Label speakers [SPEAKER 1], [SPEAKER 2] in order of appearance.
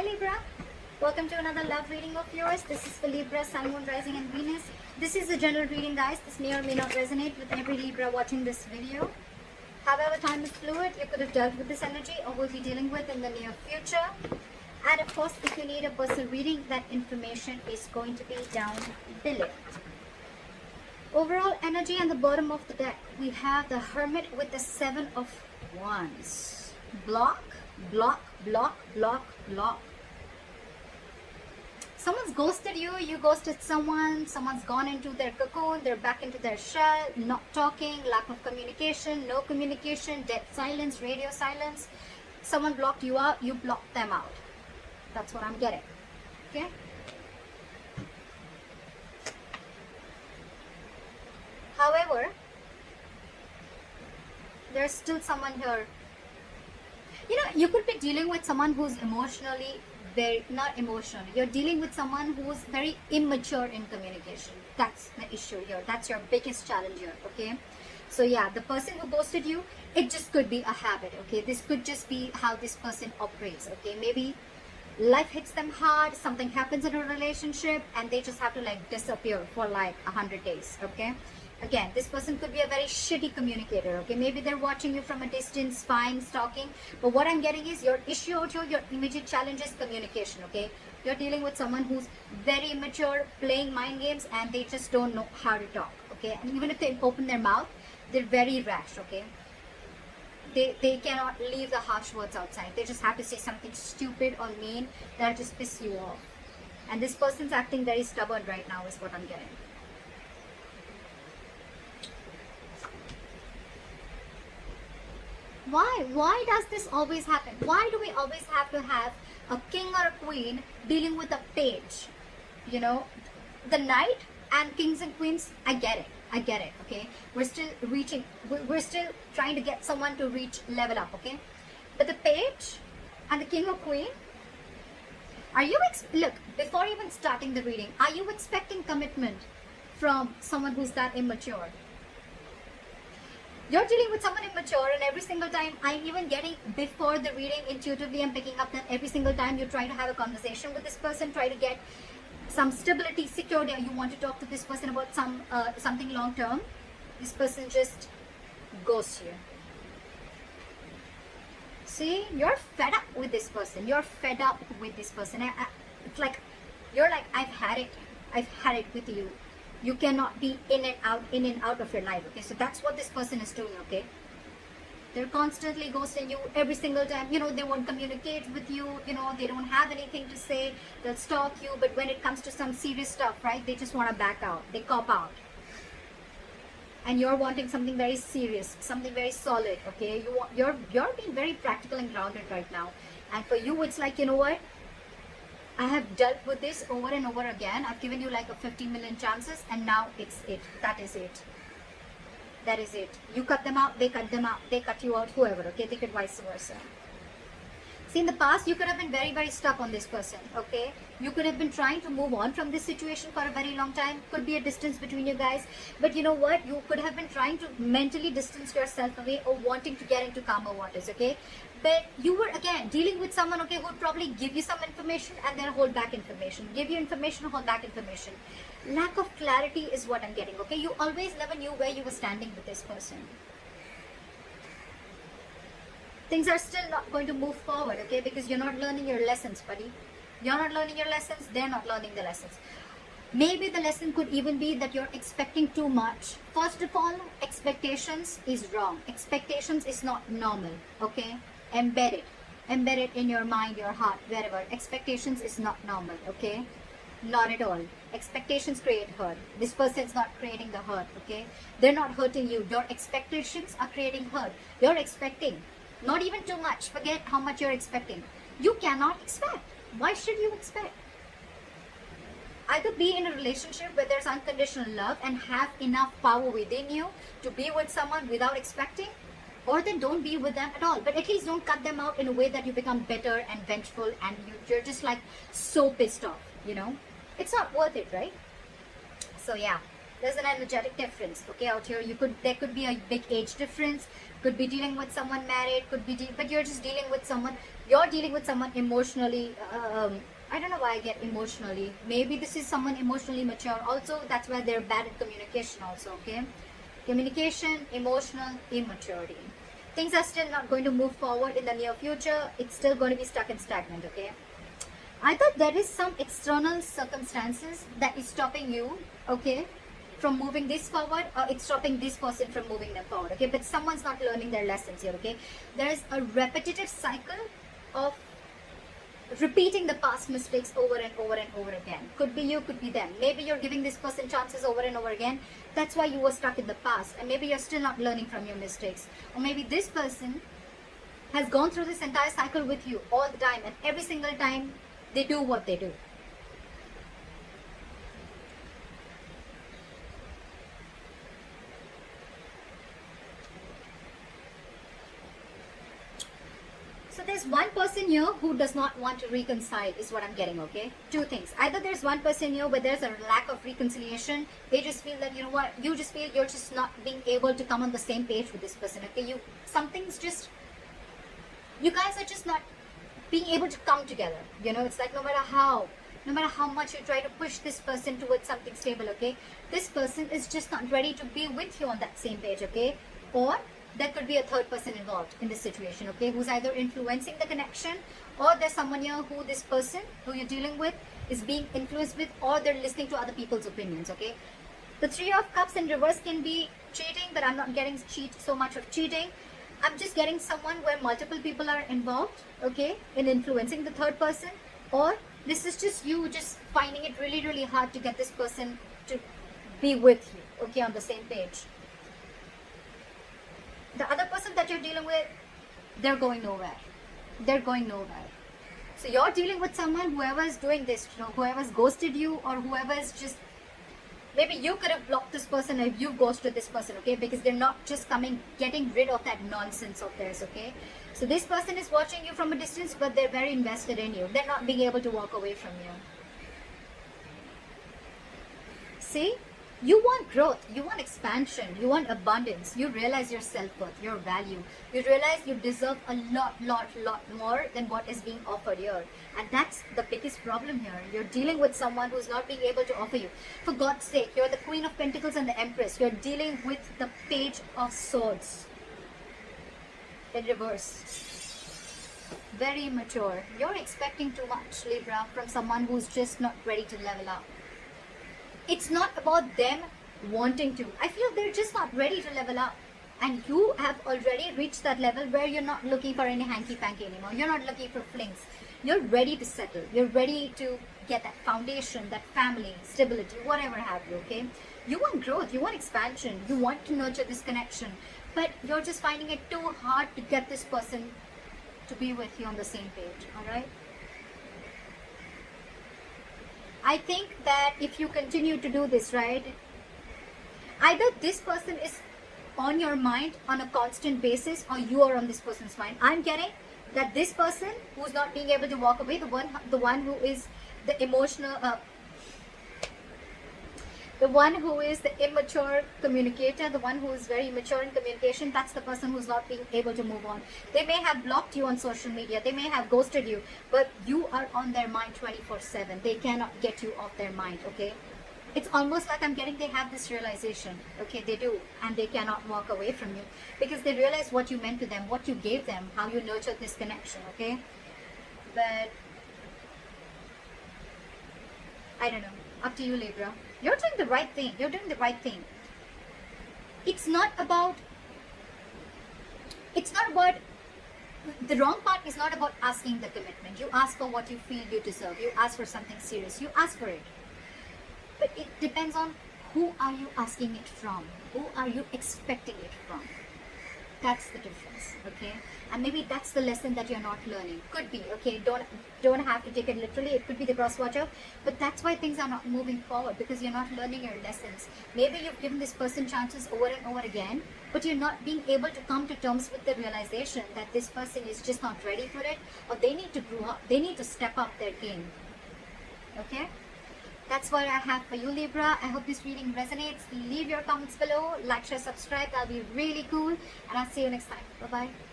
[SPEAKER 1] Hi Libra, welcome to another love reading of yours. This is for Libra, Sun, Moon, Rising and Venus. This is a general reading, guys. This may or may not resonate with every Libra watching this video. However, time is fluid. You could have dealt with this energy or will be dealing with in the near future. And of course, if you need a personal reading, that information is going to be down below. Overall energy on the bottom of the deck, we have the Hermit with the Seven of Wands. Block, block, block, block, block. Someone's ghosted you, you ghosted someone, someone's gone into their cocoon, they're back into their shell, not talking, lack of communication, no communication, dead silence, radio silence. Someone blocked you out, you blocked them out. That's what I'm getting. Okay? However, there's still someone here. You know, you could be dealing with someone who's emotionally not emotional. You're dealing with someone who's very immature in communication. That's the issue here. That's your biggest challenge here. Okay. So yeah, the person who ghosted you, it just could be a habit. Okay. This could just be how this person operates. Okay. Maybe life hits them hard. Something happens in a relationship and they just have to like disappear for like 100 days. Okay. Again, this person could be a very shitty communicator, okay? Maybe they're watching you from a distance, spying, stalking. But what I'm getting is your issue out here, your immediate challenge is communication, okay? You're dealing with someone who's very immature, playing mind games, and they just don't know how to talk, okay? And even if they open their mouth, they're very rash, okay? They cannot leave the harsh words outside. They just have to say something stupid or mean that'll just piss you off. And this person's acting very stubborn right now is what I'm getting. Why does this always happen? Why do we always have to have a king or a queen dealing with a page? You know, the knight and kings and queens, I get it, okay? We're still reaching, we're still trying to get someone to reach level up, okay? But the page and the king or queen, are you, look, before even starting the reading, are you expecting commitment from someone who's that immature? You're dealing with someone immature, and every single time I'm even getting, before the reading, intuitively I'm picking up that every single time you try to have a conversation with this person, try to get some stability, security, you want to talk to this person about something long term, this person just ghosts you. See, you're fed up with this person. You're fed up with this person. It's like, you're like, I've had it with you. You cannot be in and out of your life. Okay, so that's what this person is doing. Okay, they're constantly ghosting you every single time. You know, they won't communicate with you. You know, they don't have anything to say. They'll stalk you, but when it comes to some serious stuff, right, they just want to back out. They cop out. And you're wanting something very serious, something very solid. Okay, you're being very practical and grounded right now. And for you, it's like, you know what? I have dealt with this over and over again. I've given you like a 50 million chances, and now it's it. That is it. That is it. You cut them out, they cut them out, they cut you out, whoever, okay? They could vice versa. See, in the past, you could have been very, very stuck on this person, okay? You could have been trying to move on from this situation for a very long time. Could be a distance between you guys. But you know what? You could have been trying to mentally distance yourself away or wanting to get into calmer waters, okay? But you were, again, dealing with someone, okay, who would probably give you some information and then hold back information. Give you information, hold back information. Lack of clarity is what I'm getting, okay? You always never knew where you were standing with this person. Things are still not going to move forward, okay? Because you're not learning your lessons, buddy. You're not learning your lessons, they're not learning the lessons. Maybe the lesson could even be that you're expecting too much. First of all, expectations is wrong. Expectations is not normal, okay? Embed it in your mind, your heart, wherever. Expectations is not normal, okay? Not at all. Expectations create hurt. This person's not creating the hurt, okay? They're not hurting you. Your expectations are creating hurt. You're expecting. Not even too much. Forget how much you're expecting. You cannot expect. Why should you expect? Either be in a relationship where there's unconditional love and have enough power within you to be with someone without expecting, or then don't be with them at all. But at least don't cut them out in a way that you become bitter and vengeful and you're just like so pissed off, you know? It's not worth it, right? So yeah, There's an energetic difference, okay, out here. There could be a big age difference, could be dealing with someone married, could be but you're just dealing with someone, you're dealing with someone emotionally, I don't know why I get emotionally. Maybe this is someone emotionally mature. Also, that's why they're bad at communication also, okay? Communication, emotional, immaturity. Things are still not going to move forward in the near future. It's still going to be stuck and stagnant, okay? Either there is some external circumstances that is stopping you, okay, from moving this forward, or it's stopping this person from moving them forward, okay? But someone's not learning their lessons here, okay? There is a repetitive cycle of repeating the past mistakes over and over and over again. Could be you, could be them. Maybe you're giving this person chances over and over again. That's why you were stuck in the past, and maybe you're still not learning from your mistakes. Or maybe this person has gone through this entire cycle with you all the time, and every single time they do what they do. So there's one person here who does not want to reconcile is what I'm getting, okay? Two things. Either there's one person here where there's a lack of reconciliation. They just feel that, you know what, you just feel you're just not being able to come on the same page with this person, okay? Something's just, you guys are just not being able to come together. You know, it's like no matter how much you try to push this person towards something stable, okay? This person is just not ready to be with you on that same page, okay? Or there could be a third person involved in this situation, okay, who's either influencing the connection, or there's someone here who this person who you're dealing with is being influenced with, or they're listening to other people's opinions, okay? The Three of Cups in reverse can be cheating, but I'm not getting so much of cheating. I'm just getting someone where multiple people are involved, okay, in influencing the third person, or this is just you just finding it really, really hard to get this person to be with you, okay, on the same page. The other person that you're dealing with, they're going nowhere. They're going nowhere. So you're dealing with someone, whoever is doing this, you know, whoever's ghosted you, or whoever is just, maybe you could have blocked this person if you ghosted this person, okay? Because they're not just getting rid of that nonsense of theirs, okay? So this person is watching you from a distance, but they're very invested in you. They're not being able to walk away from you. See? You want growth, you want expansion, you want abundance. You realize your self-worth, your value. You realize you deserve a lot more than what is being offered here. And that's the biggest problem here. You're dealing with someone who's not being able to offer you. For God's sake, you're the Queen of Pentacles and the Empress. You're dealing with the Page of Swords in reverse. Very immature. You're expecting too much, Libra, from someone who's just not ready to level up. It's not about them wanting to. I feel they're just not ready to level up. And you have already reached that level where you're not looking for any hanky-panky anymore. You're not looking for flings. You're ready to settle. You're ready to get that foundation, that family, stability, whatever have you, okay? You want growth. You want expansion. You want to nurture this connection. But you're just finding it too hard to get this person to be with you on the same page, alright? I think that if you continue to do this, right, either this person is on your mind on a constant basis, or you are on this person's mind. I'm getting that this person who's not being able to walk away, the one who is the emotional, the one who is the immature communicator, the one who is very immature in communication, that's the person who's not being able to move on. They may have blocked you on social media, they may have ghosted you, but you are on their mind 24/7. They cannot get you off their mind, okay? It's almost like I'm getting they have this realization, okay, they do, and they cannot walk away from you because they realize what you meant to them, what you gave them, how you nurtured this connection, okay? But I don't know, up to you, Libra. You're doing the right thing. You're doing the right thing. It's not about, the wrong part is not about asking the commitment. You ask for what you feel you deserve. You ask for something serious. You ask for it. But it depends on who are you asking it from? Who are you expecting it from? That's the difference, okay? And maybe that's the lesson that you're not learning. Could be, okay? Don't have to take it literally. It could be the cross watcher, but that's why things are not moving forward, because you're not learning your lessons. Maybe you've given this person chances over and over again, but you're not being able to come to terms with the realization that this person is just not ready for it, or they need to grow up. They need to step up their game, okay? That's what I have for you, Libra. I hope this reading resonates. Leave your comments below. Like, share, subscribe. That'll be really cool. And I'll see you next time. Bye-bye.